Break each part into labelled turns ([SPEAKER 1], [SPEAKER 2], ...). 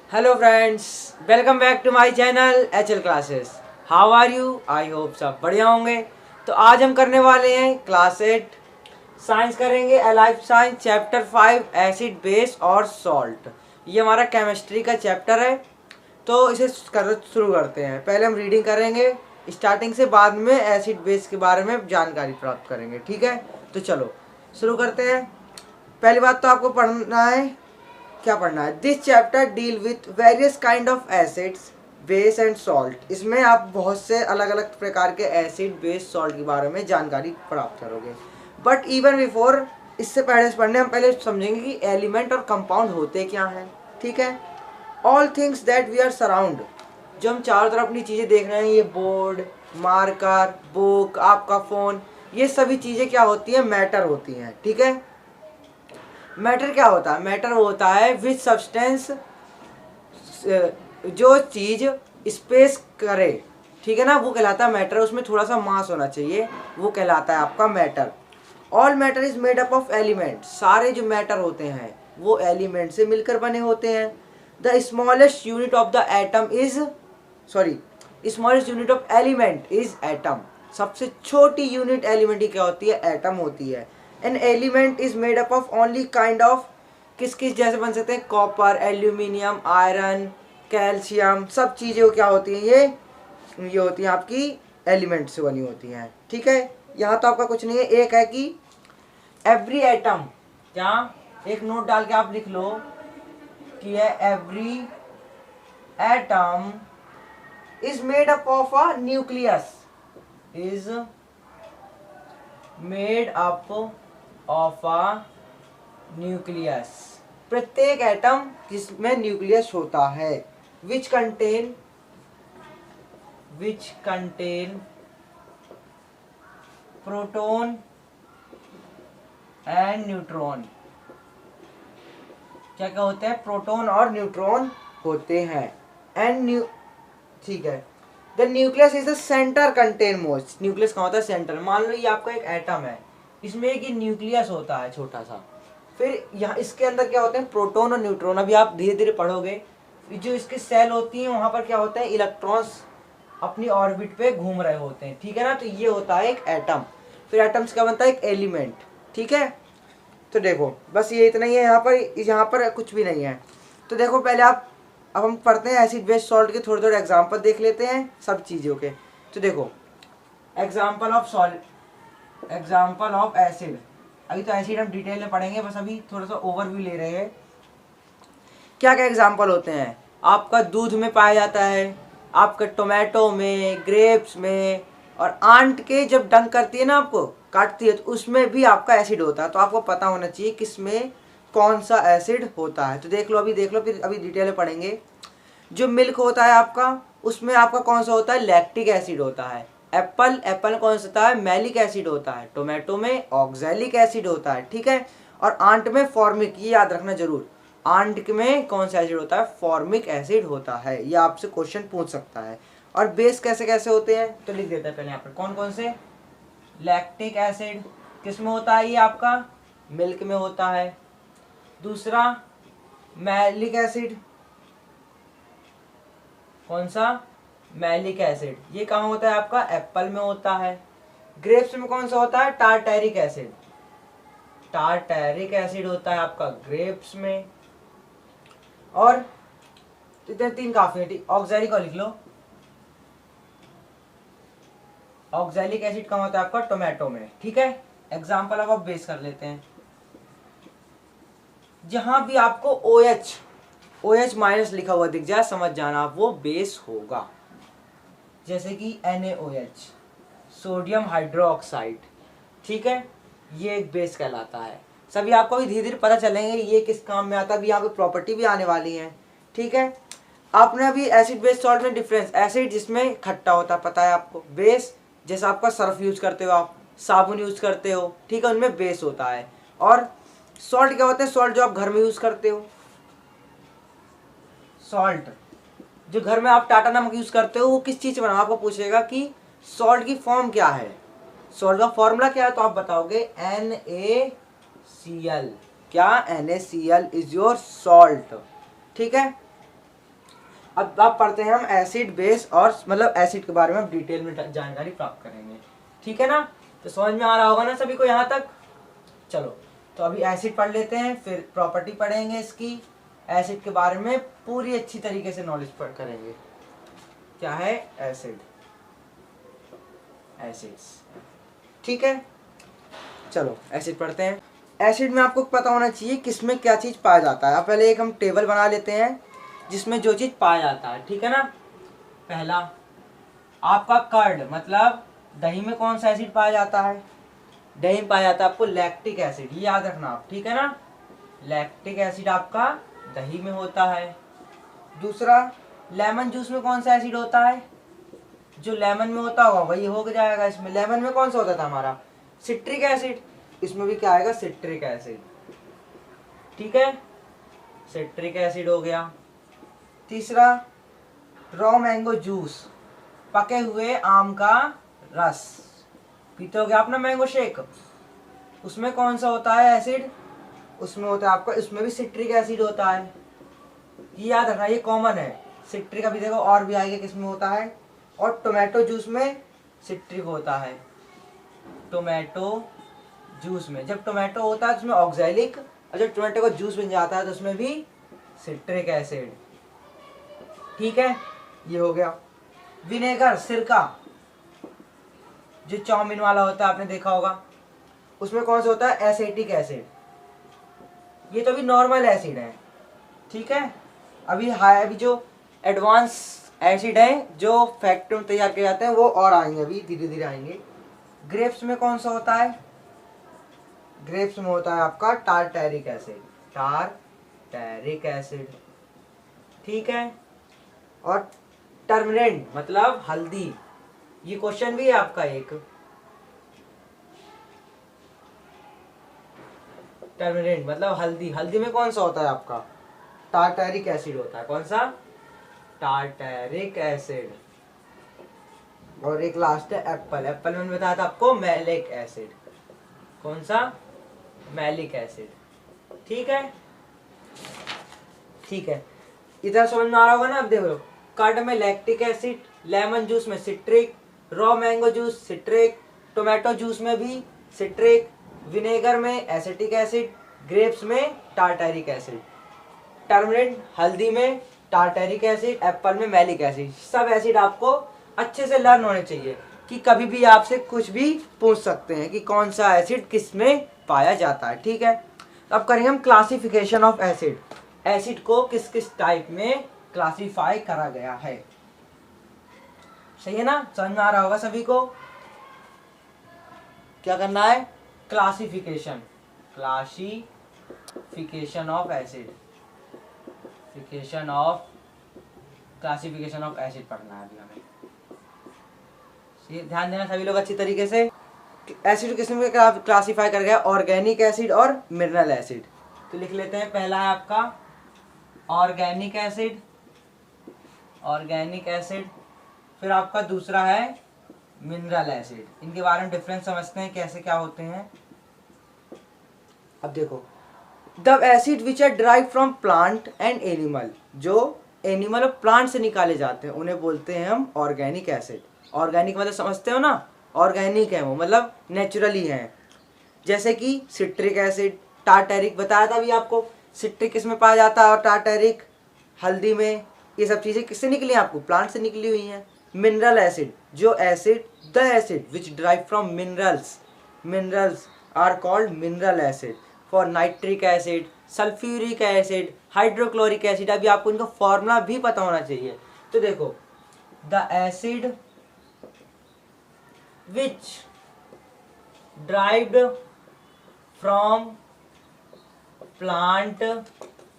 [SPEAKER 1] Hello friends, welcome back to my channel HL classes. How are you? I hope सब बढ़िया होंगे। तो आज हम करने वाले हैं क्लास 8 साइंस, करेंगे life science chapter 5 acid base और सॉल्ट। ये हमारा केमिस्ट्री का चैप्टर है। तो इसे शुरू करते हैं। पहले हम रीडिंग करेंगे स्टार्टिंग से, बाद में एसिड बेस के बारे में जानकारी प्राप्त करेंगे। ठीक है, तो चलो शुरू करते हैं। पहली बात तो आपको पढ़ना है, क्या पढ़ना है? This chapter deal with various kind of acids base and salt. इसमें आप बहुत से अलग अलग प्रकार के एसिड बेस सॉल्ट के बारे में जानकारी प्राप्त करोगे। बट इवन बिफोर, इससे पढ़ने हम पहले समझेंगे कि एलिमेंट और कंपाउंड होते क्या हैं। ठीक है, all things that we are surround, जो हम चारों तरफ अपनी चीज़ें देख रहे हैं, ये बोर्ड, मार्कर, बुक, आपका फ़ोन, ये सभी चीज़ें क्या होती हैं? मैटर होती हैं। ठीक है, मैटर क्या होता है? मैटर होता है विच सब्सटेंस, जो चीज़ स्पेस करे, ठीक है ना, वो कहलाता है मैटर। उसमें थोड़ा सा मास होना चाहिए, वो कहलाता है आपका matter. All matter is made up of element. सारे जो मैटर होते हैं वो एलिमेंट से मिलकर बने होते हैं। The smallest unit of the atom is smallest unit of element is atom. सबसे छोटी यूनिट एलिमेंट की क्या होती है? एटम होती है। An element is made up of only kind of, किस किस जैसे बन सकते हैं? कॉपर, एल्यूमिनियम, आयरन, कैल्शियम, सब चीज़ें क्या होती हैं? ये होती हैं आपकी एलिमेंट से बनी होती हैं। ठीक है, यहाँ तो आपका कुछ नहीं है। एक है कि एवरी एटम, क्या, एक नोट डाल के आप लिख लो कि every atom is made up of a nucleus, is made up of a nucleus। प्रत्येक एटम जिसमें न्यूक्लियस होता है। which contain proton and neutron. क्या क्या होते हैं? प्रोटॉन और न्यूट्रॉन होते हैं। एंड ठीक है, the nucleus is the centre contain most. Nucleus कहाँ होता है? सेंटर। मान लो ये आपका एक एटम है, इसमें एक न्यूक्लियस होता है छोटा सा। फिर यहाँ इसके अंदर क्या होते हैं? प्रोटॉन और न्यूट्रॉन। अभी आप धीरे धीरे पढ़ोगे। जो इसके सेल होती हैं वहाँ पर क्या होता है? इलेक्ट्रॉन्स अपनी ऑर्बिट पे घूम रहे होते हैं। ठीक है ना, तो ये होता है एक एटम। फिर एटम्स क्या बनता है? एक एलिमेंट। ठीक है, तो देखो बस ये इतना ही है। यहाँ पर कुछ भी नहीं है। तो देखो पहले आप, अब हम पढ़ते हैं एसिड बेस सॉल्ट के थोड़े थोड़े एग्जांपल देख लेते हैं सब चीज़ों के। तो देखो example of salt, example of acid. अभी तो एसिड हम डिटेल में पढ़ेंगे, बस अभी थोड़ा सा ओवरव्यू ले रहे हैं। क्या क्या एग्जांपल होते हैं? आपका दूध में पाया जाता है, आपका टोमेटो में, ग्रेप्स में, और आंट के जब डंक करती है ना, आपको काटती है, तो उसमें भी आपका एसिड होता है। तो आपको पता होना चाहिए किसमें कौन सा एसिड होता है। तो देख लो, अभी देख लो, फिर अभी डिटेल में पढ़ेंगे। जो मिल्क होता है आपका, उसमें आपका कौन सा होता है? लैक्टिक एसिड होता है। एप्पल में कौन सा होता है? मैलिक एसिड होता है। टोमेटो में ऑक्सैलिक एसिड होता है। ठीक है, और आंट में फॉर्मिक, ये याद रखना जरूर। आंट में कौन सा एसिड होता है? फॉर्मिक एसिड होता है। ये आपसे क्वेश्चन पूछ सकता है। और बेस कैसे कैसे होते हैं तो लिख देता है पहले यहाँ पर कौन कौन से। लैक्टिक एसिड किस में होता है? ये आपका मिल्क में होता है। दूसरा मैलिक एसिड, कौन सा? मैलिक एसिड, ये कहाँ होता है? आपका एप्पल में होता है। ग्रेप्स में कौन सा होता है? टार्टेरिक एसिड, टार्टेरिक एसिड होता है आपका ग्रेप्स में। और इतने तीन काफी है। ऑक्सैलिक को लिख लो, ऑक्सैलिक एसिड कहाँ होता है? आपका टोमेटो में। ठीक है, एग्जाम्पल अब आप बेस कर लेते हैं। जहां भी आपको OH माइनस लिखा हुआ दिख जाए, समझ जाना आप वो बेस होगा। जैसे कि NaOH, सोडियम हाइड्रोक्साइड। ठीक है, ये एक बेस कहलाता है। सभी आपको भी धीरे धीरे पता चलेंगे ये किस काम में आता है। अभी यहाँ पे प्रॉपर्टी भी आने वाली है। ठीक है, आपने अभी एसिड बेस सॉल्ट में डिफरेंस, एसिड जिसमें खट्टा होता है पता है आपको, बेस जैसा आपका सर्फ यूज करते हो, आप साबुन यूज करते हो, ठीक है, उनमें बेस होता है। और सॉल्ट क्या होता है? सॉल्ट जो आप घर में यूज करते हो, सॉल्ट जो घर में आप टाटा नमक यूज करते हो, वो किस चीज से बना? आपको पूछेगा कि सॉल्ट की फॉर्म क्या है, सॉल्ट का फॉर्मूला क्या है, तो आप बताओगे NaCl। क्या? NaCl is your salt. ठीक है, अब आप पढ़ते हैं हम एसिड बेस और मतलब एसिड के बारे में हम डिटेल में जानकारी प्राप्त करेंगे, ठीक है ना। तो समझ में आ रहा होगा ना सभी को यहाँ तक। चलो तो अभी एसिड पढ़ लेते हैं, फिर प्रॉपर्टी पढ़ेंगे इसकी, एसिड के बारे में पूरी अच्छी तरीके से नॉलेज पढ़ करेंगे। क्या है एसिड, एसिड्स, ठीक है। चलो एसिड पढ़ते हैं। एसिड में आपको पता होना चाहिए किसमें क्या चीज़ पाया जाता है। अब पहले एक हम टेबल बना लेते हैं जिसमें जो चीज़ पाया जाता है, ठीक है ना। पहला आपका कर्ड, मतलब दही में कौन सा एसिड पाया जाता है, दही में पाया जाता है आपको लैक्टिक एसिड, ये याद रखना आप, ठीक है ना। लैक्टिक एसिड आपका दही में होता है। दूसरा लेमन जूस में कौन सा एसिड होता है, जो लेमन में होता होगा वही हो जाएगा इसमें। लेमन में कौन सा होता था हमारा, सिट्रिक एसिड, इसमें भी क्या आएगा, सिट्रिक एसिड, ठीक है, सिट्रिक एसिड हो गया। तीसरा रॉ मैंगो जूस, पके हुए आम का रस पीते हो गया अपना मैंगो शेक, उसमें कौन सा होता है एसिड, उसमें होता है आपका, इसमें भी सिट्रिक एसिड होता है, ये याद रखना, ये कॉमन है। सिट्रिक अभी देखो और भी आएगा किसमें होता है, और टोमेटो जूस में सिट्रिक होता है। टोमेटो जूस में जब टोमेटो होता है उसमें ऑक्सैलिक, और जब टोमेटो का जूस बन जाता है तो उसमें भी सिट्रिक एसिड, ठीक है, ये हो गया। विनेगर, सिरका, जो चाउमीन वाला होता है आपने देखा होगा, उसमें कौन सा होता है, एसिटिक एसिड, ये तो अभी नॉर्मल एसिड है, ठीक है। अभी जो एडवांस एसिड है जो फैक्ट्री में तैयार किए जाते हैं वो और आएंगे, अभी धीरे धीरे आएंगे। ग्रेप्स में कौन सा होता है, ग्रेप्स में होता है आपका टारटैरिक एसिड, टारटैरिक एसिड, ठीक है। और टर्मरिक मतलब हल्दी, ये क्वेश्चन भी है आपका एक, टर्मरिक मतलब हल्दी, हल्दी में कौन सा होता है आपका, टारटैरिक एसिड होता है, कौन सा, टारटैरिक एसिड। और एक लास्ट है एप्पल, एप्पल में बताया था आपको मैलिक एसिड, कौन सा, मैलिक एसिड, ठीक है, ठीक है। इधर समझ में आ रहा होगा ना। अब देखो कर्ड में लैक्टिक एसिड, लेमन जूस में citric, raw mango juice citric, tomato juice में भी सिट्रिक, विनेगर में एसिटिक एसिड, ग्रेप्स में टारटैरिक एसिड, टर्मरिक हल्दी में टारटैरिक एसिड, एप्पल में मैलिक एसिड। सब एसिड आपको अच्छे से लर्न होने चाहिए कि कभी भी आपसे कुछ भी पूछ सकते हैं कि कौन सा एसिड किस में पाया जाता है, ठीक है। अब करेंगे हम क्लासिफिकेशन ऑफ एसिड, एसिड को किस किस टाइप में क्लासिफाई करा गया है, सही है ना, समझ में आ रहा होगा सभी को। क्या करना है, classification, classification of acid, classification of acid पढ़ना है अभी हमें, ध्यान देना सभी लोग अच्छी तरीके से। एसिड किस में क्लासिफाई कर गया, ऑर्गेनिक एसिड और मिनरल एसिड। तो लिख लेते हैं, पहला है आपका ऑर्गेनिक एसिड, ऑर्गेनिक एसिड, फिर आपका दूसरा है मिनरल एसिड। इनके बारे में डिफरेंस समझते हैं कैसे क्या होते हैं। अब देखो, the acid which are drive from plant and animal, जो एनिमल और प्लांट से निकाले जाते हैं उन्हें बोलते हैं हम ऑर्गेनिक एसिड। ऑर्गेनिक मतलब समझते हो ना, ऑर्गेनिक है वो मतलब नेचुरली है। जैसे कि सिट्रिक एसिड, टारटैरिक बताया था अभी आपको, सिट्रिक किसमें पाया जाता है और टारटैरिक हल्दी में। ये सब चीज़ें किससे निकली हैं आपको, प्लांट से निकली हुई हैं। मिनरल एसिड, जो acid, the acid which drive from minerals, minerals are called mineral acid. For nitric acid, sulphuric acid, hydrochloric acid, अभी आपको इनका फॉर्मूला भी पता होना चाहिए। तो देखो, the acid which derived from plant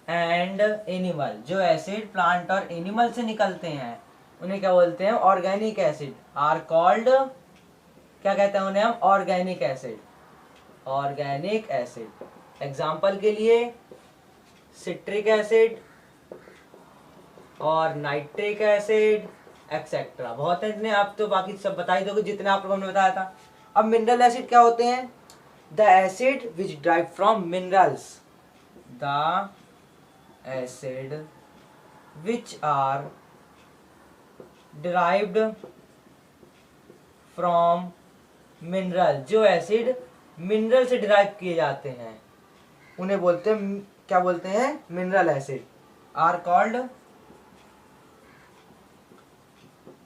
[SPEAKER 1] and animal, जो एसिड प्लांट और एनिमल से निकलते हैं उन्हें क्या बोलते हैं, ऑर्गेनिक एसिड, आर कॉल्ड, क्या कहते हैं उन्हें हम, organic acid, organic acid. Example के लिए सिट्रिक एसिड और नाइट्रिक एसिड एक्सेट्रा, बहुत है इतने, आप तो बाकी सब बता ही दोगे जितने आप लोगों ने बताया था। अब मिनरल एसिड क्या होते हैं, the acid which drive from minerals, the acid which are derived from mineral, जो एसिड मिनरल से डिराइव किए जाते हैं उन्हें बोलते हैं, क्या बोलते हैं, mineral acid, are called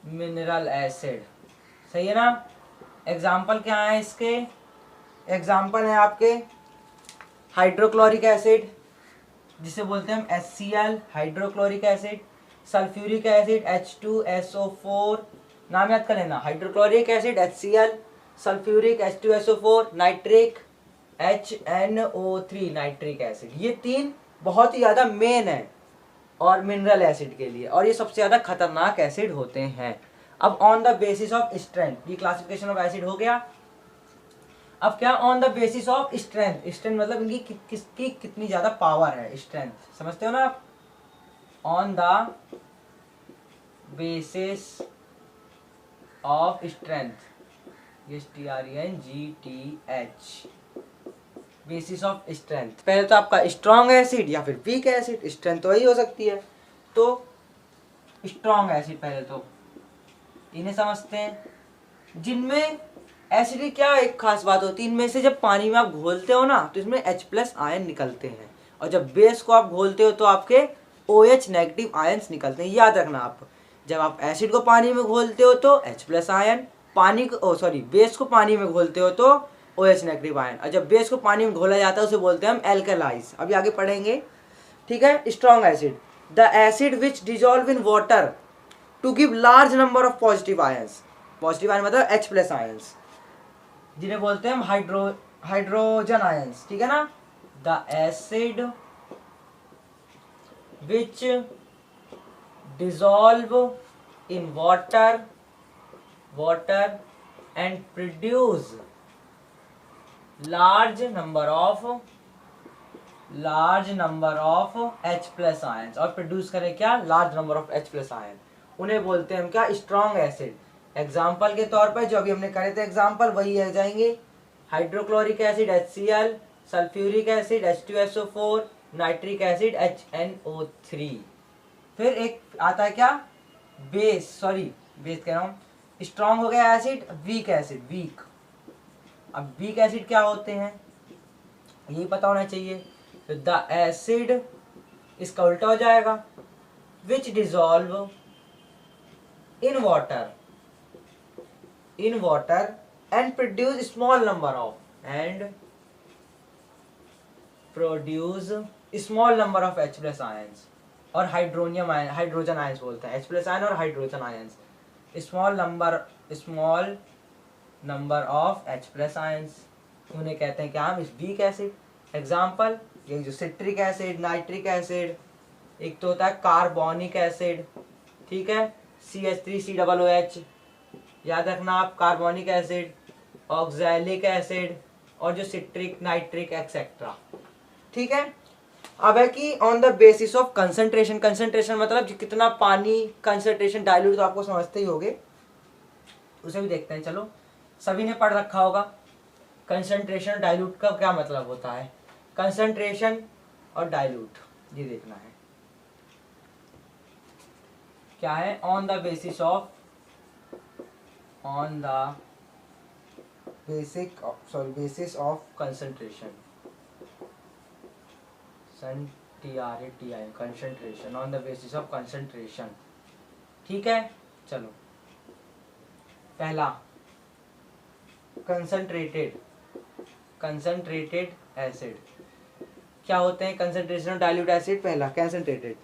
[SPEAKER 1] mineral acid. सही है ना। एग्जाम्पल क्या है इसके, एग्जाम्पल है आपके हाइड्रोक्लोरिक एसिड जिसे बोलते हैं हम HCl, hydrochloric acid, sulphuric acid H2SO4, नाम याद कर लेना, hydrochloric acid HCl, sulphuric H2SO4, nitric HNO3 nitric acid. ये तीन बहुत ही ज़्यादा मेन है और मिनरल एसिड के लिए, और ये सबसे ज़्यादा खतरनाक एसिड होते हैं। अब on the basis of strength, ये क्लासिफिकेशन ऑफ एसिड हो गया। अब क्या, on the basis of strength, strength मतलब इनकी किसकी कितनी ज़्यादा पावर है, स्ट्रेंथ समझते हो ना आप। On the basis of strength, STRENGTH, basis of strength. पहले तो आपका स्ट्रॉन्ग एसिड या फिर वीक एसिड, स्ट्रेंथ तो वही हो सकती है। तो स्ट्रॉन्ग एसिड पहले तो इन्हें समझते हैं, जिनमें एसिड की क्या एक खास बात होती है, इनमें से जब पानी में आप घोलते हो ना तो इसमें H+ आयन निकलते हैं, और जब बेस को आप घोलते हो तो आपके OH नेगेटिव आयन्स निकलते हैं। याद रखना आप, जब आप एसिड को पानी में घोलते हो तो H+ आयन, पानी को बेस को पानी में घोलते हो तो OH नेगेटिव आयन, और जब बेस को पानी में घोला जाता है उसे बोलते हैं हम एल्कलाइज। अभी आगे पढ़ेंगे, ठीक है। Strong acid, the acid which dissolve in water to give large number of positive ions, positive ion मतलब H+ आयन्स, जिन्हें बोलते हैं हम हाइड्रोजन आयन्स, ठीक है ना। The acid which dissolve in water and produce large number of H+ ions, और produce करें क्या, large number of H+ ion, उन्हें बोलते हैं हम क्या, स्ट्रॉन्ग एसिड। एग्जाम्पल के तौर पर जो अभी हमने करे थे एग्जाम्पल वही आ जाएंगे, hydrochloric acid HCl, sulphuric acid H2SO4, nitric acid HNO3। फिर एक आता है क्या, बेस कह रहा हूँ, स्ट्रॉन्ग हो गया एसिड, वीक एसिड, वीक। अब वीक एसिड क्या होते हैं यही पता होना चाहिए। तो द एसिड, इसका उल्टा हो जाएगा, which dissolve in water and produce small number of H+ ions, और हाइड्रोजन आयंस बोलते हैं, H+ आयन और hydrogen ions, small number of H+ ions, उन्हें कहते हैं क्या हम, वीक एसिड। एग्जाम्पल ये जो सिट्रिक एसिड, नाइट्रिक एसिड, एक तो होता है कार्बोनिक एसिड, ठीक है, CH3COOH, याद रखना आप, कार्बोनिक एसिड, ऑक्सैलिक एसिड, और जो सिट्रिक, नाइट्रिक एक्सेट्रा, ठीक है। अब है कि on the basis of concentration, concentration मतलब कितना पानी, कंसंट्रेशन, डाइल्यूट तो आपको समझते ही होगे, उसे भी देखते हैं। चलो, सभी ने पढ़ रखा होगा कंसंट्रेशन, डाइल्यूट का क्या मतलब होता है। कंसंट्रेशन और डाइल्यूट ये देखना है क्या है, on the basis of basis of concentration, concentration, on the basis of concentration, ठीक है। चलो, पहला कंसंट्रेटेड एसिड, क्या होते हैं कंसंट्रेशन डाइल्यूट एसिड। पहला concentrated,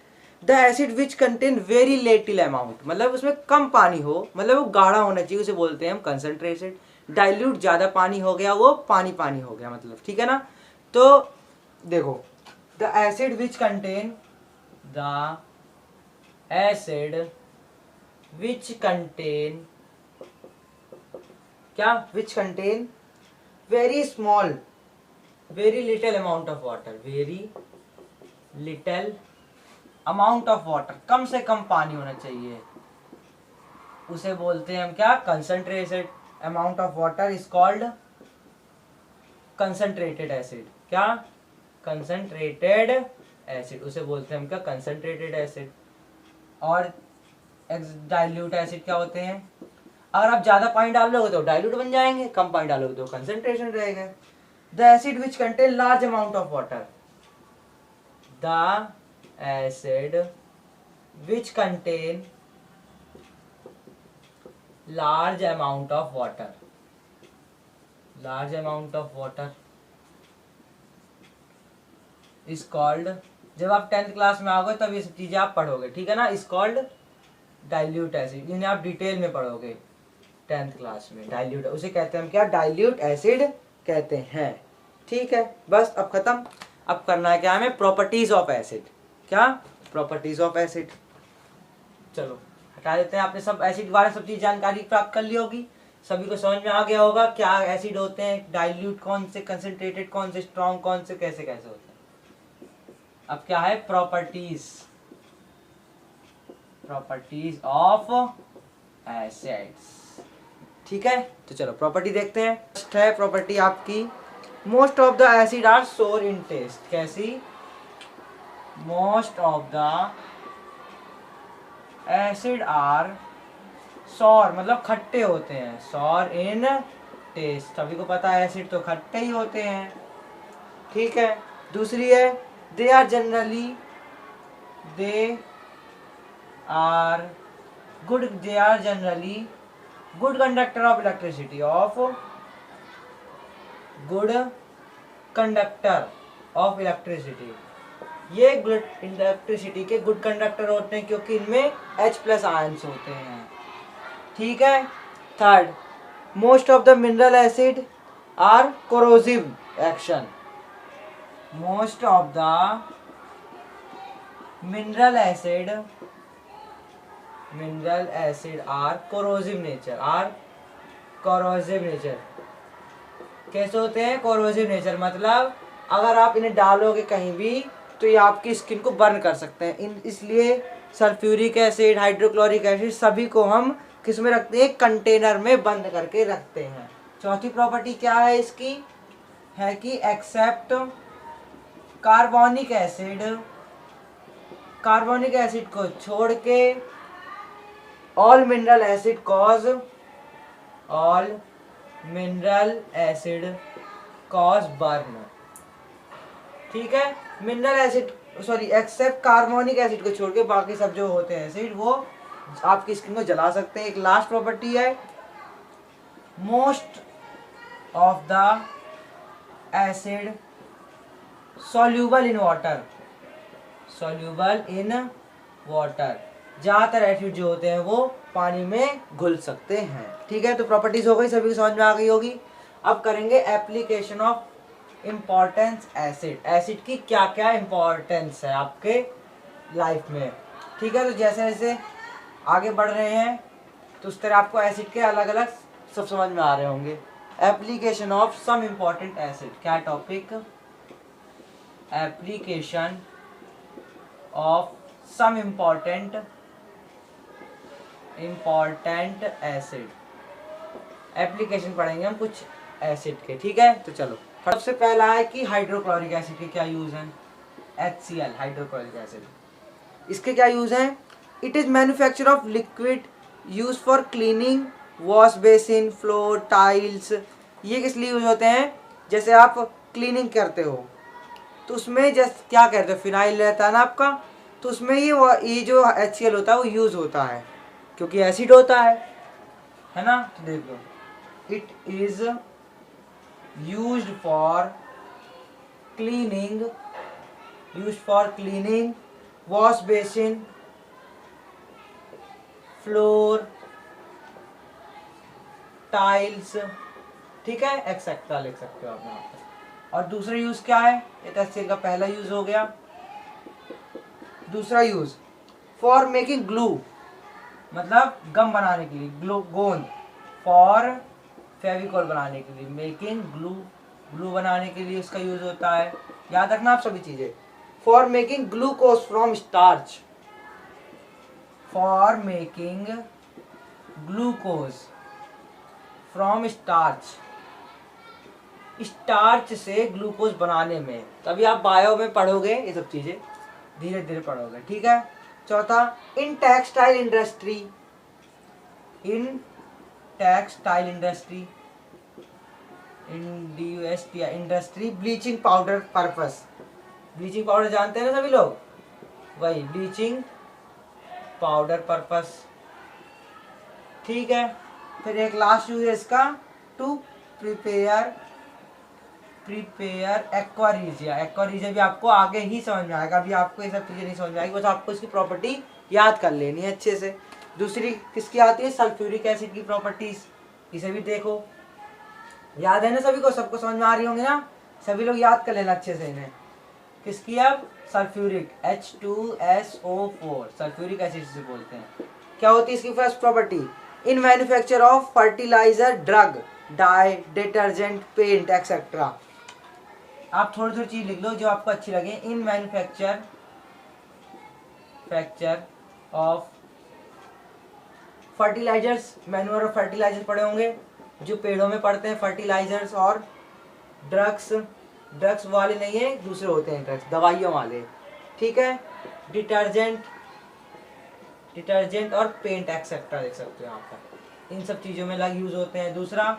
[SPEAKER 1] the acid which contain very little amount, मतलब उसमें कम पानी हो, मतलब वो गाढ़ा होना चाहिए, उसे बोलते हैं हम कंसंट्रेटेड। डाइल्यूट ज्यादा पानी हो गया, वो पानी हो गया मतलब, ठीक है ना। तो देखो, द एसिड विच कंटेन क्या, which contain very little amount of water, कम से कम पानी होना चाहिए, उसे बोलते हैं हम क्या, concentrated. Amount of water is called concentrated acid, क्या, कंसंट्रेटेड एसिड, उसे बोलते हैं हम क्या, कंसंट्रेटेड एसिड। और डाइल्यूट एसिड क्या होते हैं? अगर आप ज्यादा पानी डाल लोगे तो डाइल्यूट बन जाएंगे, कम पानी डालोगे तो कंसंट्रेशन रहेगा। The acid which contain large amount of water, the acid which contain large amount of water, large amount of water is called, जब आप 10th क्लास में आओगे तब ये सब चीजें आप पढ़ोगे, ठीक है ना, इज कॉल्ड डाइल्यूट एसिड। इन्हें आप डिटेल में पढ़ोगे 10th क्लास में। डाइल्यूट उसे कहते हैं हम क्या, डाइल्यूट एसिड कहते हैं, ठीक है। बस अब खत्म। अब करना है क्या हमें, प्रॉपर्टीज ऑफ एसिड। क्या प्रॉपर्टीज ऑफ एसिड, चलो हटा देते हैं। आपने सब एसिड वाले सब चीज जानकारी प्राप्त कर ली होगी, सभी को समझ में आ गया होगा क्या एसिड होते हैं, डाइल्यूट कौन से, कंसंट्रेटेड कौन से, स्ट्रॉन्ग कौन से, कैसे कैसे होते हैं। अब क्या है, प्रॉपर्टीज, प्रॉपर्टीज ऑफ एसिड्स, ठीक है। तो चलो प्रॉपर्टी देखते हैं। फर्स्ट है प्रॉपर्टी आपकी, most of the acid are sour in taste. कैसी, most of the acid are sour, मतलब खट्टे होते हैं, सॉर इन टेस्ट। सभी को पता है एसिड तो खट्टे ही होते हैं, ठीक है। दूसरी है, they are generally, they are good, they are generally good conductor of electricity, of good conductor of electricity. ये गुड इलेक्ट्रिसिटी के गुड कंडक्टर होते हैं क्योंकि इनमें H+ आयंस होते हैं, ठीक है। Third, most of the mineral acid are corrosive action, most of the mineral acid are corrosive nature, are corrosive nature. कैसे होते हैं, कोरोसिव नेचर, मतलब अगर आप इन्हें डालोगे कहीं भी तो ये आपकी स्किन को बर्न कर सकते हैं। इसलिए सल्फ्यूरिक एसिड, हाइड्रोक्लोरिक एसिड सभी को हम किस में रखते हैं, कंटेनर में बंद करके रखते हैं। चौथी प्रॉपर्टी क्या है इसकी, है कि except carbonic acid, carbonic acid को छोड़ के all mineral acid cause, all mineral acid cause burn, ठीक है। Mineral acid, sorry except carbonic acid को छोड़ के बाकी सब जो होते हैं एसिड वो आपकी स्किन को जला सकते हैं। एक लास्ट प्रॉपर्टी है, most of the acid soluble in water, soluble in water, ज़्यादातर एसिड जो होते हैं वो पानी में घुल सकते हैं, ठीक है। तो प्रॉपर्टीज हो गई, सभी को समझ में आ गई होगी। अब करेंगे application of importance acid, acid की क्या क्या इम्पोर्टेंस है आपके लाइफ में, ठीक है। तो जैसे जैसे आगे बढ़ रहे हैं तो उस तरह आपको एसिड के अलग अलग सब समझ में आ रहे होंगे। Application of some important acid, क्या topic, application of some important acid, application पढ़ेंगे हम कुछ एसिड के, ठीक है। तो चलो सबसे पहला है कि हाइड्रोक्लोरिक एसिड के क्या यूज हैं, HCl हाइड्रोक्लोरिक एसिड, इसके क्या यूज हैं, it is manufacture of liquid use for cleaning wash basin, floor, tiles. ये किस लिए यूज होते हैं, जैसे आप क्लीनिंग करते हो तो उसमें जैसे क्या करते हो, फिनाइल रहता है ना आपका, तो उसमें ये जो HCl होता है वो यूज होता है क्योंकि एसिड होता है ना। तो देख लो, it is used for cleaning wash basin, floor, tiles, ठीक है, एक्सेट्रा लिख सकते हो आप यहाँ पे। और दूसरा यूज क्या है, ये तो HCl का पहला यूज हो गया। दूसरा यूज फॉर मेकिंग ग्लू, मतलब गम बनाने के लिए, ग्लू गोंद, फॉर फेविकॉल बनाने के लिए, मेकिंग ग्लू बनाने के लिए उसका यूज होता है। याद रखना आप सभी चीजें। For making glucose from starch, for making glucose from starch, starch से ग्लूकोज बनाने में। तभी आप बायो में पढ़ोगे ये सब चीजें, धीरे धीरे पढ़ोगे, ठीक है। चौथा, in textile industry, in textile industry, industry bleaching powder purpose. Bleaching powder जानते हैं ना सभी लोग, वही ब्लीचिंग पाउडर पर्पस। ठीक है, फिर एक लास्ट यूज है इसका, टू प्रिपेयर एक्वारीजिया। एक्वारीजिया भी आपको आगे ही समझ में आएगा, अभी आपको ये सब चीजें नहीं समझ में आएगी, बस आपको इसकी प्रॉपर्टी याद कर लेनी है अच्छे से। दूसरी किसकी आती है, सल्फ्यूरिक एसिड की प्रॉपर्टीज, इसे भी देखो, याद है ना सभी को, सबको समझ में आ रही होंगी ना, सभी लोग याद कर लेना अच्छे से इन्हें। किसकी, अब सल्फ्यूरिक H2SO4 सल्फ्यूरिक एसिड से बोलते हैं। क्या होती है इसकी first property, in manufacture of fertiliser, drug, dye, detergent, paint etcetera. आप थोड़ी थोड़ी चीज लिख लो जो आपको अच्छी लगे। In manufacture of fertilisers, manure और फर्टिलाइजर पड़े होंगे जो पेड़ों में पड़ते हैं, फर्टिलाइजर्स, और ड्रग्स वाले नहीं है, दूसरे होते हैं ड्रग्स, दवाइयों वाले। ठीक है, डिटर्जेंट और पेंट एक्सेट्रा देख सकते हो यहाँ पर, इन सब चीज़ों में यूज होते हैं। दूसरा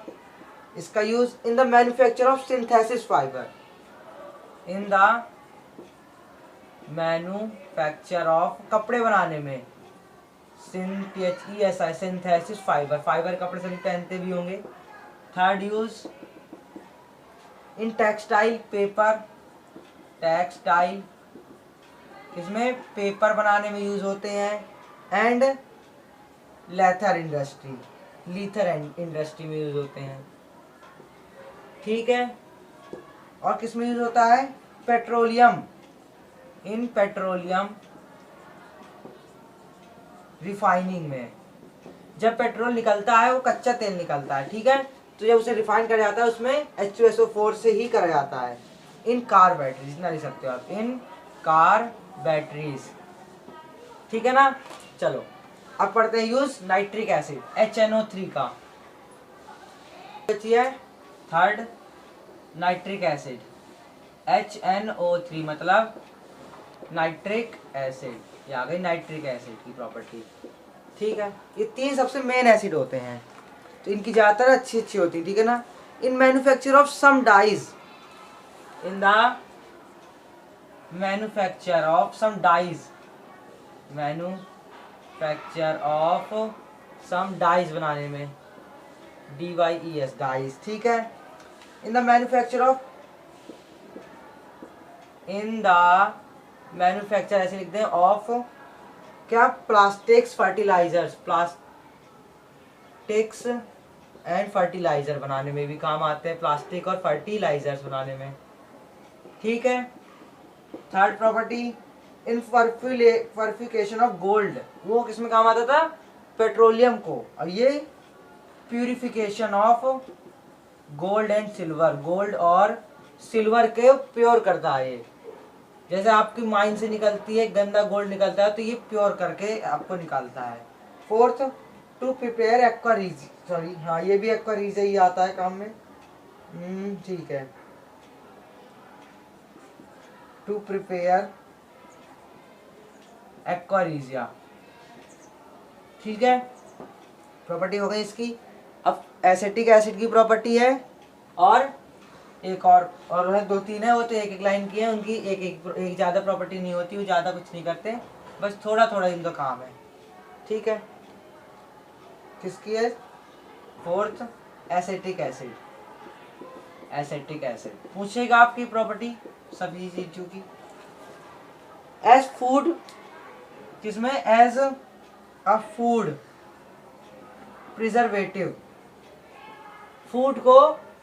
[SPEAKER 1] इसका use in the manufacture of synthesis fibre, in the manufacture of, कपड़े बनाने में, सिंथेसिस फाइबर, फाइबर कपड़े सभी पहनते भी होंगे। Third use in textile paper, textile इसमें पेपर बनाने में यूज होते हैं, एंड लेथर इंडस्ट्री, लीथर इंडस्ट्री में यूज होते हैं। ठीक है, और किस में यूज होता है, पेट्रोलियम, इन पेट्रोलियम रिफाइनिंग में, जब पेट्रोल निकलता है वो कच्चा तेल निकलता है, ठीक है, तो जब उसे रिफाइन करा जाता है उसमें H2SO4 से ही करा जाता है। इन कार बैटरीज, इतना लिख सकते हो आप, इन कार बैटरीज। ठीक है ना, चलो अब पढ़ते हैं यूज नाइट्रिक एसिड, HNO3 का। बची है थर्ड नाइट्रिक एसिड, HNO3 मतलब नाइट्रिक एसिड, ये आ गई नाइट्रिक एसिड की प्रॉपर्टी। ठीक है, ये तीन सबसे मेन एसिड होते हैं, तो इनकी ज़्यादातर अच्छी होती है। ठीक है ना, in manufacture of some dyes, in the manufacture of some dyes, manufacture of some dyes बनाने में, DYES डाइज। ठीक है, in the manufacture of, in the manufacture ऐसे लिखते हैं ऑफ क्या, plastics fertilisers, plastics and fertiliser बनाने में भी काम आते हैं, प्लास्टिक और फर्टिलाइजर्स बनाने में। ठीक है, third property in purification of gold, वो किस में काम आता था, पेट्रोलियम को, और ये purification of gold and silver, gold और सिल्वर के प्योर करता है ये, जैसे आपकी माइन से निकलती है गंदा गोल्ड निकलता है, तो ये प्योर करके आपको निकालता है। फोर्थ टू प्रिपेयर एक्वारीज, सॉरी हाँ ये भी एक्वारीज ही आता है काम में। ठीक है, टू प्रिपेयर एक्वारीजिया। ठीक है, प्रॉपर्टी हो गई इसकी। अब एसिटिक एसिड की प्रॉपर्टी है, और एक और है, दो तीन है, वो तो एक एक लाइन की है, उनकी एक ज़्यादा प्रॉपर्टी नहीं होती, वो ज़्यादा कुछ नहीं करते, बस थोड़ा थोड़ा इनका काम है। ठीक है, किसकी है, fourth acetic acid, acetic acid पूछेगा आपकी प्रॉपर्टी सभी चीजों की। एज फूड, किसमें, as a food preservative, food को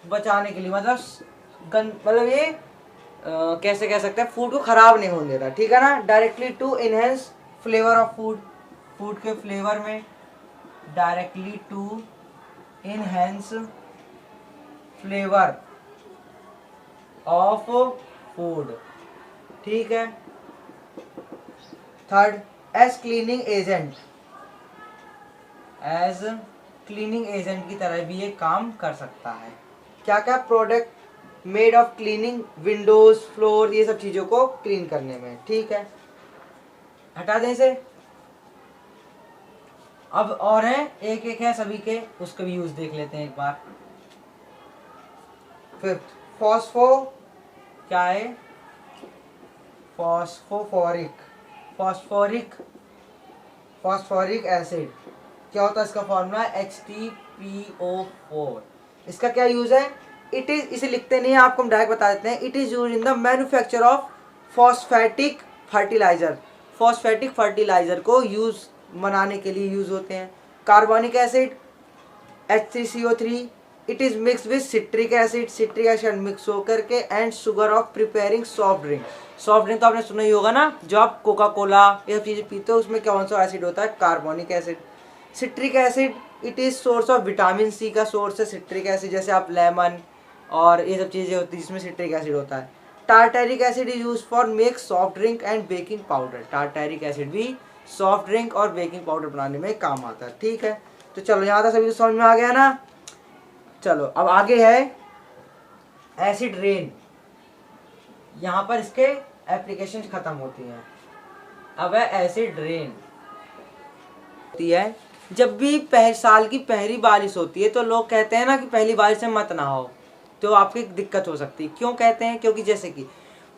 [SPEAKER 1] बचाने के लिए, मतलब ये कैसे कह सकते हैं, फूड को खराब नहीं होने देता। ठीक है ना, directly to enhance flavour of food, food के फ्लेवर में, directly to enhance flavour of food. ठीक है, third as cleaning agent, as cleaning agent की तरह भी ये काम कर सकता है। क्या क्या, product made of cleaning Windows, floor, ये सब चीज़ों को क्लीन करने में। ठीक है, हटा दें इसे। अब और है, एक एक है सभी के, उसका भी यूज देख लेते हैं एक बार। फिफ्थ, फॉस्फो, क्या है, फॉस्फोफोरिक, फॉस्फोरिक, फॉस्फोरिक एसिड। क्या होता है इसका फॉर्मूला, HTPO4। इसका क्या यूज है, इट इज, इसे लिखते नहीं है आपको, हम डायरेक्ट बता देते हैं, it is use in the manufacture of phosphatic fertiliser. Phosphatic fertiliser को यूज बनाने के लिए यूज होते हैं। Carbonic acid H3CO3, it is mix with citric acid, citric acid mix होकर के, and sugar of preparing soft drink. Soft drink तो आपने सुना ही होगा ना, जो आप कोका कोला ये सब चीज़ें पीते हो, उसमें कौन सा एसिड होता है, carbonic acid. Citric acid, it is source of vitamin C का सोर्स है सिट्रिक एसिड, जैसे आप लेमन और ये सब चीज़ें होती है जिसमें सिट्रिक एसिड होता है। Tartaric acid is use for make soft drink and baking powder. Tartaric acid भी सॉफ्ट ड्रिंक और बेकिंग पाउडर बनाने में काम आता है। ठीक है, तो चलो यहाँ तक सभी को समझ में आ गया ना। चलो अब आगे है एसिड रेन। यहाँ पर इसके एप्लीकेशन खत्म होती हैं। अब है एसिड रेन। होती है जब भी साल की पहली बारिश होती है, तो लोग कहते हैं ना कि पहली बारिश में मत नहाओ, तो आपकी दिक्कत हो सकती है। क्यों कहते हैं, क्योंकि जैसे कि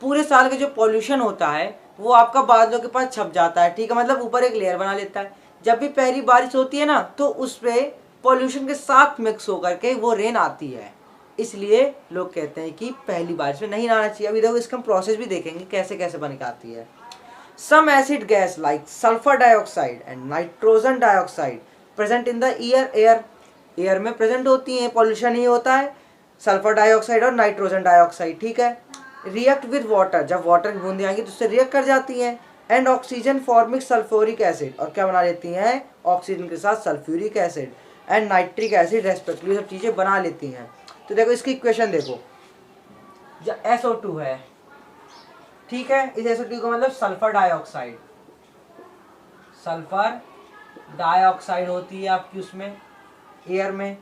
[SPEAKER 1] पूरे साल का जो पॉल्यूशन होता है वो आपका बादलों के पास छप जाता है। ठीक है, मतलब ऊपर एक लेयर बना लेता है। जब भी पहली बारिश होती है ना, तो उस पर पॉल्यूशन के साथ मिक्स होकर के वो रेन आती है। इसलिए लोग कहते हैं कि पहली बारिश में नहीं नहाना चाहिए। अभी देखो इसका हम प्रोसेस भी देखेंगे कैसे कैसे बन के आती है। Some acid gas like sulphur dioxide and nitrogen dioxide present in the air, air में प्रेजेंट होती हैं, पॉल्यूशन ही होता है, सल्फर डाइऑक्साइड और नाइट्रोजन डाइऑक्साइड। ठीक है, रिएक्ट विद वाटर, जब वाटर की बूंदें आएंगी तो उससे रिएक्ट कर जाती हैं, and oxygen forming sulphuric acid, और क्या बना लेती हैं, ऑक्सीजन के साथ sulphuric acid and nitric acid respectively, सब चीज़ें बना लेती हैं। तो देखो इसकी इक्वेशन देखो, जब SO2 है, ठीक है, इस SO2 का मतलब सल्फर डाइऑक्साइड, सल्फर डाइऑक्साइड होती है आपकी उसमें एयर में,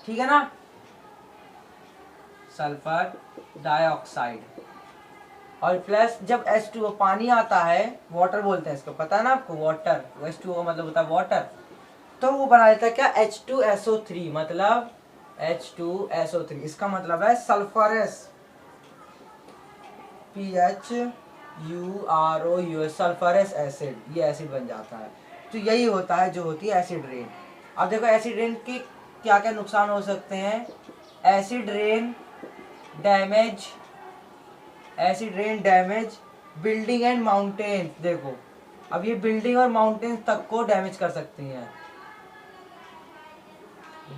[SPEAKER 1] ठीक है ना, सल्फर डाइऑक्साइड। और प्लस जब H2O पानी आता है, वाटर बोलते हैं इसको, पता है ना आपको, वाटर, H2O का मतलब होता है वाटर, तो वो बना लेता है क्या, H2SO3, मतलब H2SO3, इसका मतलब है सल्फरस, PHUROUS, सल्फरस एसिड, ये एसिड बन जाता है। तो यही होता है जो होती है एसिड रेन। अब देखो एसिड रेन के क्या क्या नुकसान हो सकते हैं। Acid rain damage, acid rain damage building and mountains. देखो अब ये बिल्डिंग और माउंटेन्स तक को डैमेज कर सकती हैं,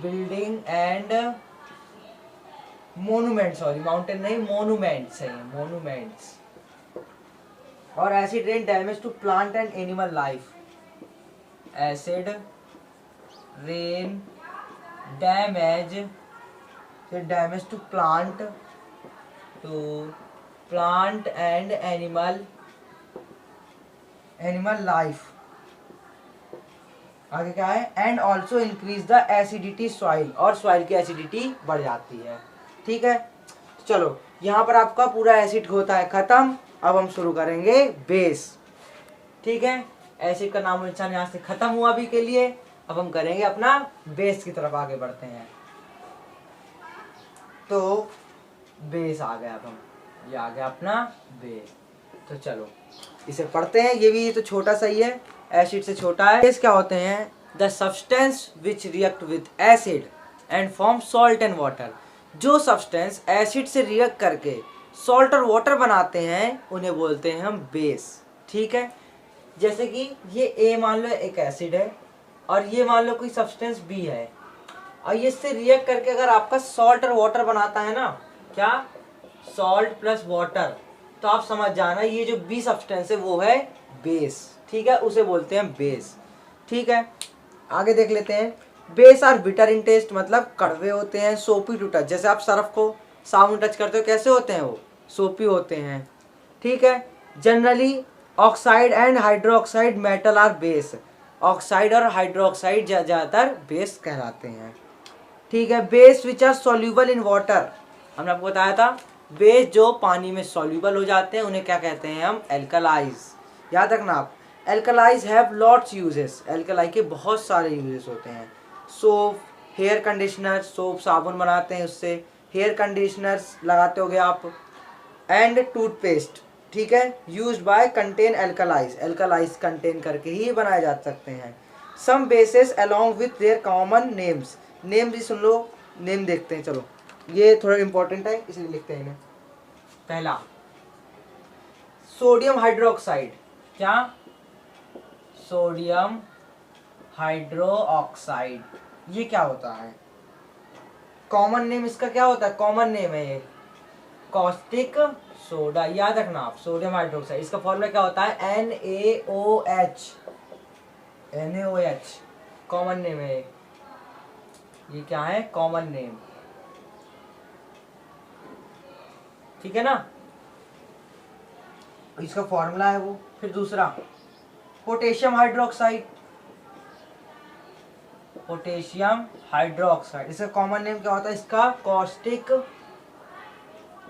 [SPEAKER 1] building and monument, sorry mountain नहीं, मोनूमेंट्स है, मोनूमेंट्स। और acid rain damage to plant and animal life, acid rain damage, damage to plant and animal life. आगे क्या है, and also increase the acidity soil, और सॉइल की acidity बढ़ जाती है। ठीक है, चलो यहाँ पर आपका पूरा एसिड होता है खत्म। अब हम शुरू करेंगे बेस। ठीक है, एसिड का नाम निशान यहाँ से खत्म हुआ अभी के लिए। अब हम करेंगे अपना बेस की तरफ आगे बढ़ते हैं। तो बेस आ गया, अब हम ये आ गया अपना बेस। तो चलो इसे पढ़ते हैं, ये भी तो छोटा सा ही है, एसिड से छोटा है। बेस क्या होते हैं, the substance which react with acid and form salt and water. जो सब्सटेंस एसिड से रिएक्ट करके सॉल्ट और वाटर बनाते हैं उन्हें बोलते हैं हम बेस। ठीक है, जैसे कि ये ए मान लो एक एसिड है, और ये मान लो कोई सब्सटेंस बी है, और ये इससे रिएक्ट करके अगर आपका सॉल्ट और वाटर बनाता है ना, क्या, सॉल्ट प्लस वाटर, तो आप समझ जाना ये जो बी सब्सटेंस है वो है बेस। ठीक है, उसे बोलते हैं बेस। ठीक है, आगे देख लेते हैं। Base are bitter in taste, मतलब कड़वे होते हैं, सोपी टू टच, जैसे आप सर्फ को साबुन टच करते हो कैसे होते हैं, वो सोपी होते हैं। ठीक है, generally oxide and hydroxide metal are base, oxide और हाइड्रोक्साइड ज़्यादातर बेस कहलाते हैं। ठीक है, base which are soluble in water, हमने आपको बताया था बेस जो पानी में सॉल्यूबल हो जाते हैं उन्हें क्या कहते हैं हम, एल्कलाइज। याद रखना आप, एल्कलाइज हैव लॉट्स यूजेस, एल्कलाई के बहुत सारे यूजेस होते हैं। सोप, हेयर कंडीशनर, सोप साबुन बनाते हैं उससे, हेयर कंडीशनर्स लगाते होगे आप, एंड टूथपेस्ट, ठीक है, used by contain alkalis, alkalis contain करके ही बनाए जा सकते हैं। Some bases along with their common names, name भी सुन लो, नेम देखते हैं चलो, ये थोड़ा इंपॉर्टेंट है इसलिए लिखते हैं इन्हें। पहला सोडियम हाइड्रोक्साइड, क्या, सोडियम हाइड्रोक्साइड, ये क्या होता है, कॉमन नेम इसका क्या होता है, कॉमन नेम है ये कॉस्टिक सोडा, याद रखना आप, सोडियम हाइड्रोक्साइड, इसका फॉर्मूला क्या होता है NaOH, NaOH कॉमन नेम है ये क्या है, कॉमन नेम, ठीक है ना, इसका फॉर्मूला है वो। फिर दूसरा पोटेशियम हाइड्रोक्साइड, पोटेशियम हाइड्रोक्साइड, इसका कॉमन नेम क्या होता है, इसका कॉस्टिक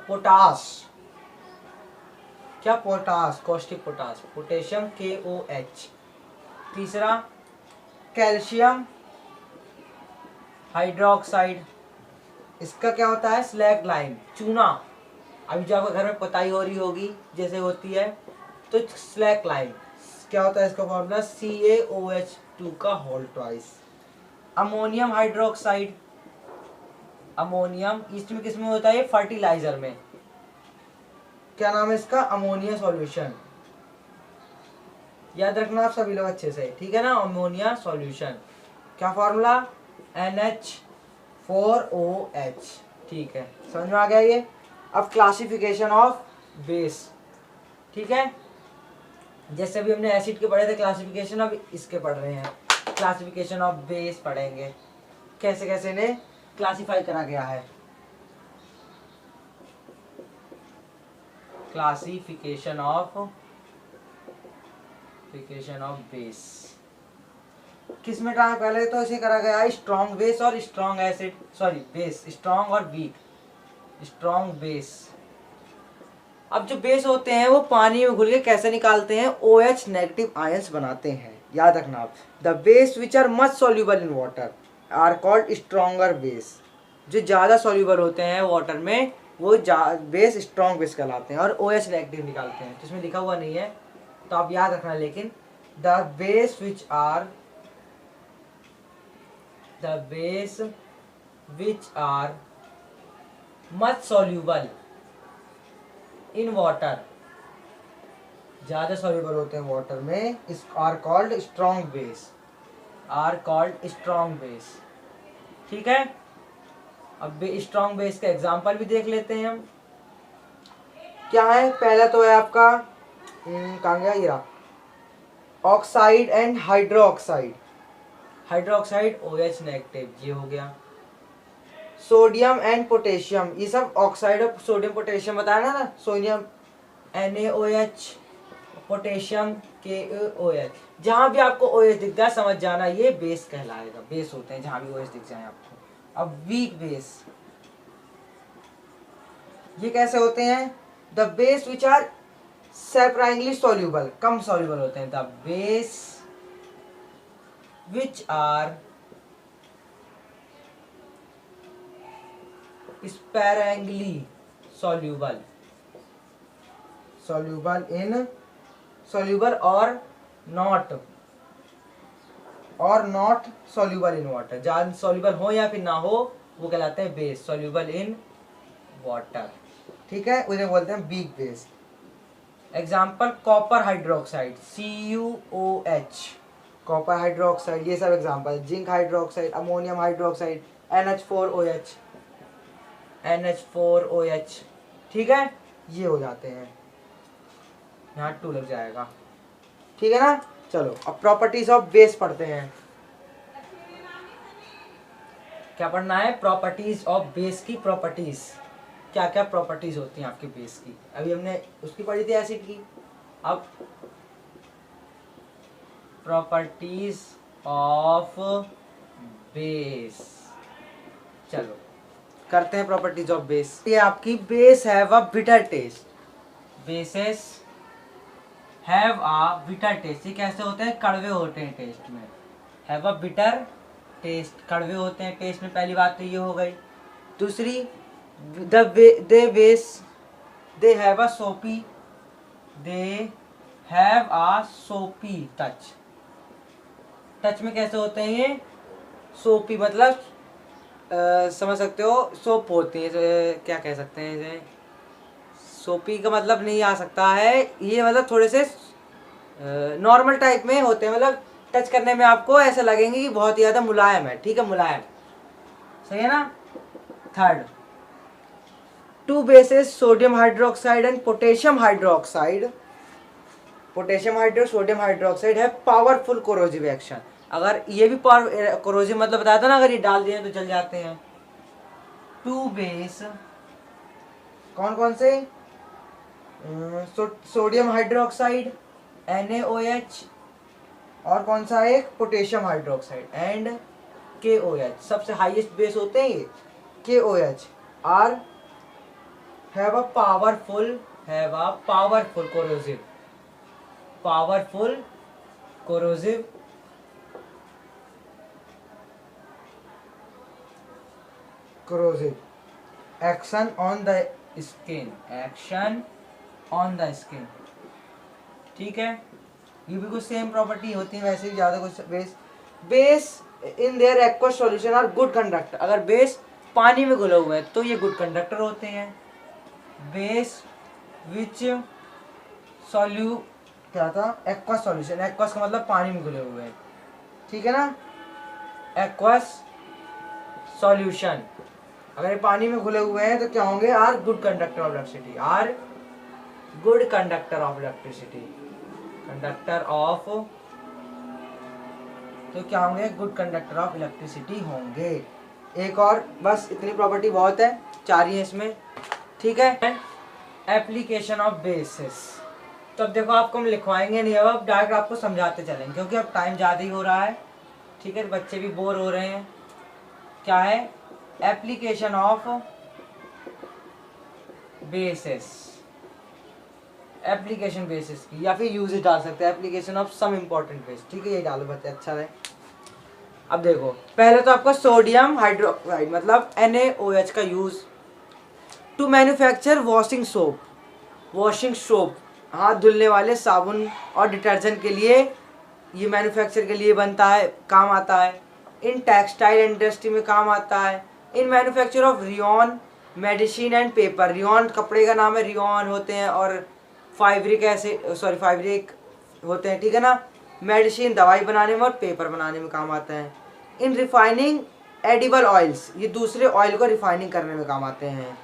[SPEAKER 1] पोटास, क्या, potash, caustic potash, potassium KOH। तीसरा कैल्शियम हाइड्रोक्साइड, इसका क्या होता है, स्लैग लाइम, चूना, अभी जो आपको घर में पोताई हो रही होगी जैसे होती है, तो स्लैग लाइम, क्या होता है इसका फॉर्मूला CaOH2 का whole twice. Ammonium hydroxide, ammonium इसमें किस में होता है, फर्टिलाइजर में, क्या नाम है इसका, अमोनिया सॉल्यूशन, याद रखना आप सभी लोग अच्छे से, ठीक है ना, अमोनिया सॉल्यूशन, क्या फॉर्मूला NH4OH, ठीक है, समझ में आ गया ये। अब क्लासिफिकेशन ऑफ बेस, ठीक है, जैसे अभी हमने एसिड के पढ़े थे क्लासिफिकेशन, अब इसके पढ़ रहे हैं क्लासिफिकेशन ऑफ बेस, पढ़ेंगे कैसे कैसे इन्हें क्लासिफाई करा गया है। क्लासिफिकेशन ऑफ बेस किस में कहा, पहले तो इसे करा गया है स्ट्रॉन्ग बेस और strong acid, sorry base, strong और वीक, स्ट्रॉन्ग बेस। अब जो बेस होते हैं वो पानी में घुल के कैसे निकालते हैं, OH नेगेटिव आयंस बनाते हैं, याद रखना आप। The base which are much soluble in water are called stronger base, जो ज़्यादा सॉल्यूबल होते हैं वाटर में वो बेस स्ट्रॉन्ग बेस कहलाते हैं, और OH नेगेटिव निकालते हैं, जिसमें लिखा हुआ नहीं है तो आप याद रखना। लेकिन the base which are much soluble in water, ज्यादा सॉल्यूबल होते हैं वाटर में, इस आर कॉल्ड स्ट्रॉन्ग बेस, ठीक है। अब स्ट्रॉन्ग बेस का एग्जांपल भी देख लेते हैं हम, क्या है, पहला तो है आपका कहाँ गया ये, oxide and hydroxide, hydroxide OH negative, ये हो गया। सोडियम एंड पोटेशियम, ये सब ऑक्साइड और सोडियम पोटेशियम बताया ना, सोडियम NaOH, पोटेशियम KOH, जहां भी आपको OH दिख जाए समझ जाना ये बेस कहलाएगा, बेस होते हैं जहां भी OH दिख जाए आपको। अब वीक बेस, ये कैसे होते हैं, the base which are separately soluble, कम सॉल्यूबल होते हैं, the base which are sparingly soluble or not soluble in water, ज्यादा soluble हो या फिर ना हो वो कहलाते हैं बेस, soluble in water, ठीक है, उन्हें बोलते हैं weak base. Example copper hydroxide CuOH, copper hydroxide, ये सब example, zinc hydroxide, ammonium hydroxide NH4OH, ठीक है, ये हो जाते हैं, यहाँ 2 लग जाएगा, ठीक है ना। चलो अब प्रॉपर्टीज ऑफ बेस पढ़ते हैं, क्या पढ़ना है, प्रॉपर्टीज ऑफ बेस की प्रॉपर्टीज, क्या क्या प्रॉपर्टीज होती हैं आपके बेस की, अभी हमने उसकी पढ़ी थी एसिड की, अब प्रॉपर्टीज ऑफ बेस, चलो करते हैं प्रॉपर्टीज ऑफ बेस। ये आपकी base have a bitter taste, bases have a bitter taste, ये कैसे होते हैं, कड़वे होते हैं टेस्ट में, हैव अ बिटर टेस्ट, कड़वे होते हैं टेस्ट में, पहली बात तो ये हो गई। दूसरी दे हैव अ सोपी, दे हैव अ सोपी टच, टच में कैसे होते हैं ये, सोपी मतलब समझ सकते हो, सोप होती है, क्या कह सकते हैं इसे, सोपी का मतलब नहीं आ सकता है ये, मतलब थोड़े से नॉर्मल टाइप में होते हैं, मतलब टच करने में आपको ऐसा लगेंगे कि बहुत ही ज़्यादा मुलायम है, ठीक है, मुलायम, सही है ना। Third, two bases sodium hydroxide and potassium hydroxide, potassium hydro sodium hydroxide है पावरफुल कोरोजिव एक्शन, अगर ये भी पावर कोरोजिव मतलब बताया था ना, अगर ये डाल दिए तो जल जाते हैं। टू बेस कौन कौन से, सोडियम हाइड्रोक्साइड NaOH, और कौन सा एक पोटेशियम हाइड्रोक्साइड एंड KOH, सबसे हाईएस्ट बेस होते हैं ये KOH, are have a powerful corrosive, powerful corrosive action on the skin, action on the skin, ठीक है, ये भी कुछ सेम प्रॉपर्टी होती है, वैसे ही ज़्यादा कुछ base in their aqueous solution are good conductor, अगर बेस पानी में घुले हुए हैं तो ये गुड कंडक्टर होते हैं। बेस विच सॉल्यू क्या था, एक्वस सॉल्यूशन, एक्वस का मतलब पानी में घुले हुए हैं, ठीक है ना, एक्वस सॉल्यूशन, अगर ये पानी में घुले हुए हैं तो क्या होंगे, are good conductor of electricity, are good conductor of electricity, conductor of, तो क्या होंगे, गुड कंडक्टर ऑफ इलेक्ट्रिसिटी होंगे। एक और बस इतनी प्रॉपर्टी बहुत है, 4 ही है इसमें, ठीक है। एप्लीकेशन ऑफ बेसिस, तो अब देखो आपको हम लिखवाएंगे नहीं, अब डायरेक्ट आपको समझाते चलेंगे क्योंकि अब टाइम ज़्यादा ही हो रहा है, ठीक है, बच्चे भी बोर हो रहे हैं। क्या है, application of basis, application basis की, या फिर यूजेज डाल सकते हैं, application of some important base, ठीक है, ये डालो बच्चे, अच्छा है। अब देखो पहले तो आपको सोडियम हाइड्रोक्साइड मतलब NaOH का use to manufacture washing soap, washing soap हाथ धुलने वाले साबुन और डिटर्जेंट के लिए ये मैन्युफैक्चर के लिए बनता है, काम आता है। इन टेक्सटाइल इंडस्ट्री में काम आता है। इन manufacture of rayon medicine and paper, rayon कपड़े का नाम है, रियॉन होते हैं, और फाइब्रिक होते हैं, ठीक है ना, मेडिसिन दवाई बनाने में और पेपर बनाने में काम आता है। इन रिफाइनिंग एडिबल ऑयल्स, ये दूसरे ऑयल को रिफाइनिंग करने में काम आते हैं।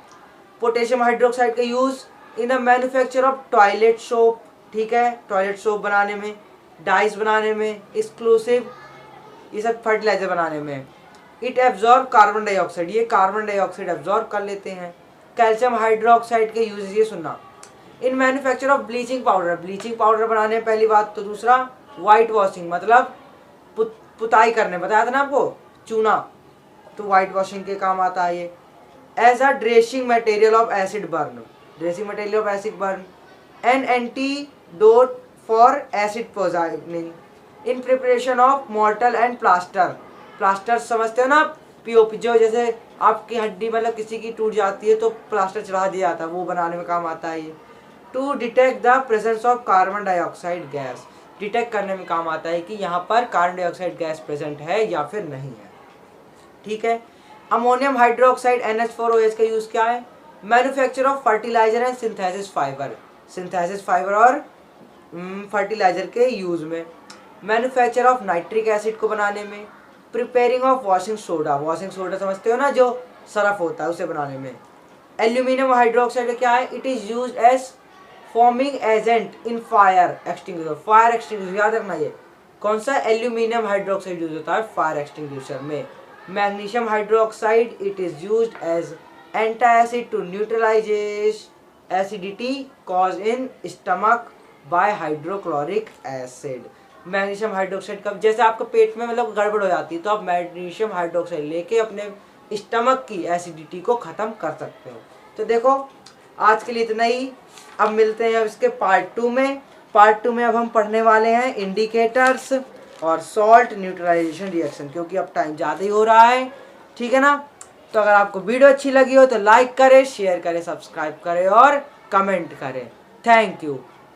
[SPEAKER 1] पोटेशियम हाइड्रोक्साइड का use in the manufacture of toilet soap, ठीक है, टॉयलेट सोप बनाने में, डाइस बनाने में, एक्सक्लूसिव ये सब फर्टिलाइजर बनाने में। इट एब्जॉर्ब कार्बन डाइऑक्साइड, ये कार्बन डाइऑक्साइड एब्जॉर्ब कर लेते हैं। कैल्शियम हाइड्रोक्साइड के यूज, ये सुनना, इन manufacture of bleaching powder, bleaching powder बनाने में पहली बात तो, दूसरा वाइट वॉशिंग मतलब पुताई करने, बताया था ना आपको, चूना, तो वाइट वॉशिंग के काम आता है ये। As a dressing material of acid burn, dressing material of acid burn, an antidote for acid poisoning, in preparation of mortal and plaster, plaster समझते हो ना आप, पीओपी, जो जैसे आपकी हड्डी मतलब किसी की टूट जाती है तो प्लास्टर चढ़ा दिया जाता है, वो बनाने में काम आता है ये। To detect the presence of carbon dioxide gas, detect करने में काम आता है कि यहाँ पर कार्बन डाइऑक्साइड गैस प्रेजेंट है या फिर नहीं है, ठीक है। अमोनियम हाइड्रोक्साइड NH4OH का यूज़ क्या है, manufacture of fertiliser and synthesis fibre, synthesis fibre और फर्टिलाइजर के यूज़ में। मैन्युफैक्चर ऑफ नाइट्रिक एसिड को बनाने में। Preparing of washing soda, washing soda समझते हो ना, जो सरफ होता है उसे बनाने में। एल्यूमिनियम हाइड्रोक्साइड क्या है, it is use as forming agent in fire extinguisher, fire extinguisher याद रखना, ये कौन सा, एल्यूमिनियम हाइड्रोक्साइड यूज होता है फायर एक्सटिंग्विशर में। Magnesium hydroxide, it is use as antacid to neutralise acidity cause in stomach by hydrochloric acid. Magnesium hydroxide का, जैसे आपके पेट में मतलब गड़बड़ हो जाती है तो आप मैग्नीशियम हाइड्रोक्साइड लेके अपने स्टमक की एसिडिटी को ख़त्म कर सकते हो। तो देखो आज के लिए इतना ही, अब मिलते हैं अब इसके पार्ट 2 में। पार्ट 2 में अब हम पढ़ने वाले हैं इंडिकेटर्स और सॉल्ट न्यूट्रलाइजेशन रिएक्शन, क्योंकि अब टाइम ज़्यादा ही हो रहा है, ठीक है ना। तो अगर आपको वीडियो अच्छी लगी हो तो लाइक करें, शेयर करें, सब्सक्राइब करें और कमेंट करें। Thank you.